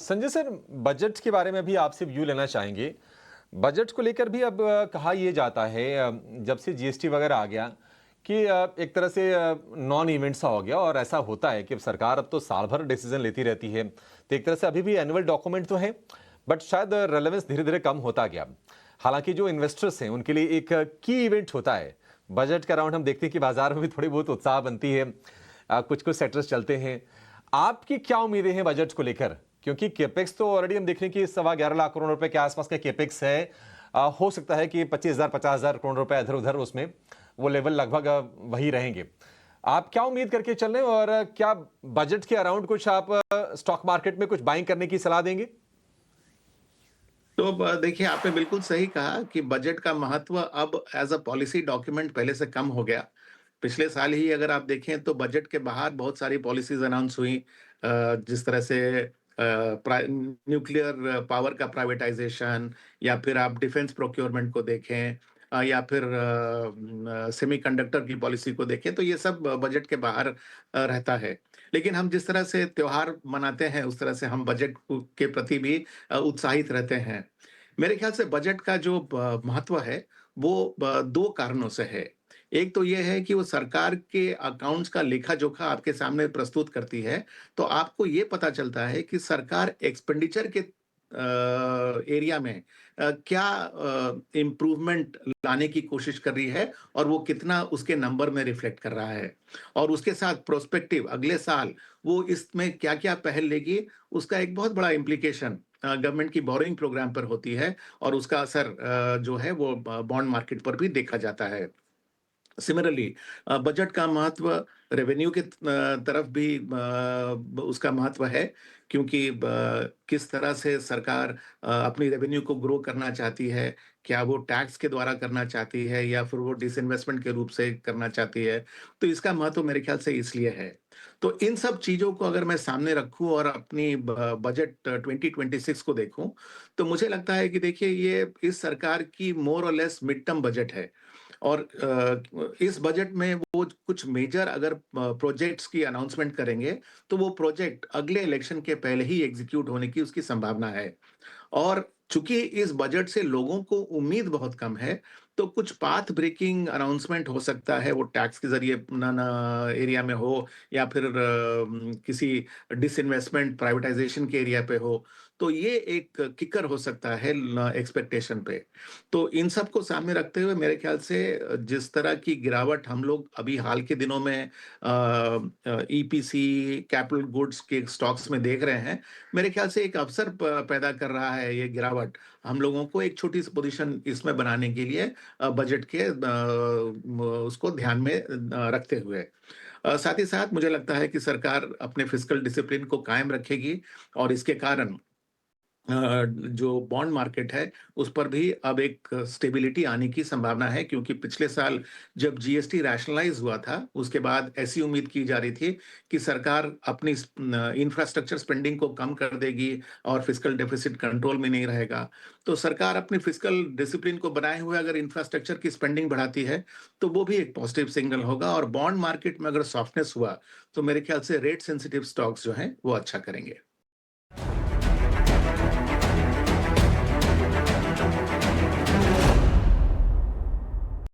Sanjay sir, budget के बारे में भी आपसे व्यू लेना चाहेंगे। बजट को लेकर भी अब कहा ये जाता है, जब से जीएसटी वगैरह आ गया कि एक तरह से नॉन इवेंट सा हो गया, और ऐसा होता है कि सरकार अब तो साल भर डिसीजन लेती रहती है, तो एक तरह से अभी भी एनुअल डॉक्यूमेंट तो है, बट शायद रेलेवेंस धीरे धीरे कम होता गया। हालांकि जो इन्वेस्टर्स हैं उनके लिए एक की इवेंट होता है बजट का राउंड। हम देखते हैं कि बाजार में भी थोड़ी बहुत उत्साह बनती है, कुछ कुछ सेक्टर्स चलते हैं। आपकी क्या उम्मीदें हैं बजट को लेकर? क्योंकि केपेक्स तो ऑलरेडी हम देख रहे हैं कि 11.25 लाख करोड़ रुपए के आसपास का केपेक्स है। हो सकता है कि 25,000 50,000 करोड़ रुपए इधर उधर उसमें वो लेवल लगभग वही रहेंगे। आप क्या उम्मीद करके चल रहे हैं, और क्या बजट के अराउंड कुछ आप स्टॉक मार्केट में कुछ बाइंग करने की सलाह देंगे? तो देखिए, आपने बिल्कुल सही कहा कि बजट का महत्व अब एज अ पॉलिसी डॉक्यूमेंट पहले से कम हो गया। पिछले साल ही अगर आप देखें तो बजट के बाहर बहुत सारी पॉलिसीज अनाउंस हुई, जिस तरह से न्यूक्लियर पावर का प्राइवेटाइजेशन, या फिर आप डिफेंस प्रोक्योरमेंट को देखें, या फिर सेमीकंडक्टर की पॉलिसी को देखें, तो ये सब बजट के बाहर रहता है। लेकिन हम जिस तरह से त्योहार मनाते हैं उस तरह से हम के प्रति भी उत्साहित रहते हैं। मेरे ख्याल से बजट का जो महत्व है वो दो कारणों से है। एक तो ये है कि वो सरकार के अकाउंट्स का लेखा-जोखा आपके सामने प्रस्तुत करती है, तो आपको ये पता चलता है कि सरकार एक्सपेंडिचर के एरिया में क्या इम्प्रूवमेंट लाने की कोशिश कर रही है, और वो कितना उसके नंबर में रिफ्लेक्ट कर रहा है। और उसके साथ प्रोस्पेक्टिव अगले साल वो इसमें क्या-क्या पहल लेगी, उसका एक बहुत बड़ा इम्प्लीकेशन गवर्नमेंट की बोरोइंग प्रोग्राम पर होती है, और उसका असर जो है वो बॉन्ड मार्केट पर भी देखा जाता है। सिमिलरली बजट का महत्व रेवेन्यू के तरफ भी उसका महत्व है, क्योंकि किस तरह से सरकार अपनी रेवेन्यू को ग्रो करना चाहती है, क्या वो टैक्स के द्वारा करना चाहती है या फिर वो डिसइन्वेस्टमेंट के रूप से करना चाहती है, तो इसका महत्व मेरे ख्याल से इसलिए है। तो इन सब चीज़ों को अगर मैं सामने रखूँ और अपनी बजट 2026 को देखूँ, तो मुझे लगता है कि देखिए, ये इस सरकार की मोर और लेस मिड टर्म बजट है। और इस बजट में वो कुछ मेजर अगर प्रोजेक्ट्स की अनाउंसमेंट करेंगे, तो वो प्रोजेक्ट अगले इलेक्शन के पहले ही एग्जीक्यूट होने की उसकी संभावना है। और चूंकि इस बजट से लोगों को उम्मीद बहुत कम है, तो कुछ पाथ ब्रेकिंग अनाउंसमेंट हो सकता है, वो टैक्स के जरिए ना ना एरिया में हो, या फिर किसी डिसइन्वेस्टमेंट प्राइवेटाइजेशन के एरिया पे हो, तो ये एक किकर हो सकता है एक्सपेक्टेशन पे। तो इन सब को सामने रखते हुए मेरे ख्याल से जिस तरह की गिरावट हम लोग अभी हाल के दिनों में ईपीसी कैपिटल गुड्स के स्टॉक्स में देख रहे हैं, मेरे ख्याल से एक अवसर पैदा कर रहा है ये गिरावट हम लोगों को एक छोटी सी पोजीशन इसमें बनाने के लिए, बजट के उसको ध्यान में रखते हुए। साथ ही साथ मुझे लगता है कि सरकार अपने फिस्कल डिसिप्लिन को कायम रखेगी, और इसके कारण जो बॉन्ड मार्केट है, उस पर भी अब एक स्टेबिलिटी आने की संभावना है, क्योंकि पिछले साल जब जीएसटी रैशनलाइज़ हुआ था, उसके बाद ऐसी उम्मीद की जा रही थी कि सरकार अपनी इंफ्रास्ट्रक्चर स्पेंडिंग को कम कर देगी और फिस्कल डेफिसिट कंट्रोल में नहीं रहेगा। तो सरकार अपनी फिस्कल डिसिप्लिन को बनाए हुए अगर इंफ्रास्ट्रक्चर की स्पेंडिंग बढ़ाती है, तो वो भी एक पॉजिटिव सिग्नल होगा, और बॉन्ड मार्केट में अगर सॉफ्टनेस हुआ, तो मेरे ख्याल से रेट सेंसिटिव स्टॉक्स जो हैं, वो अच्छा करेंगे।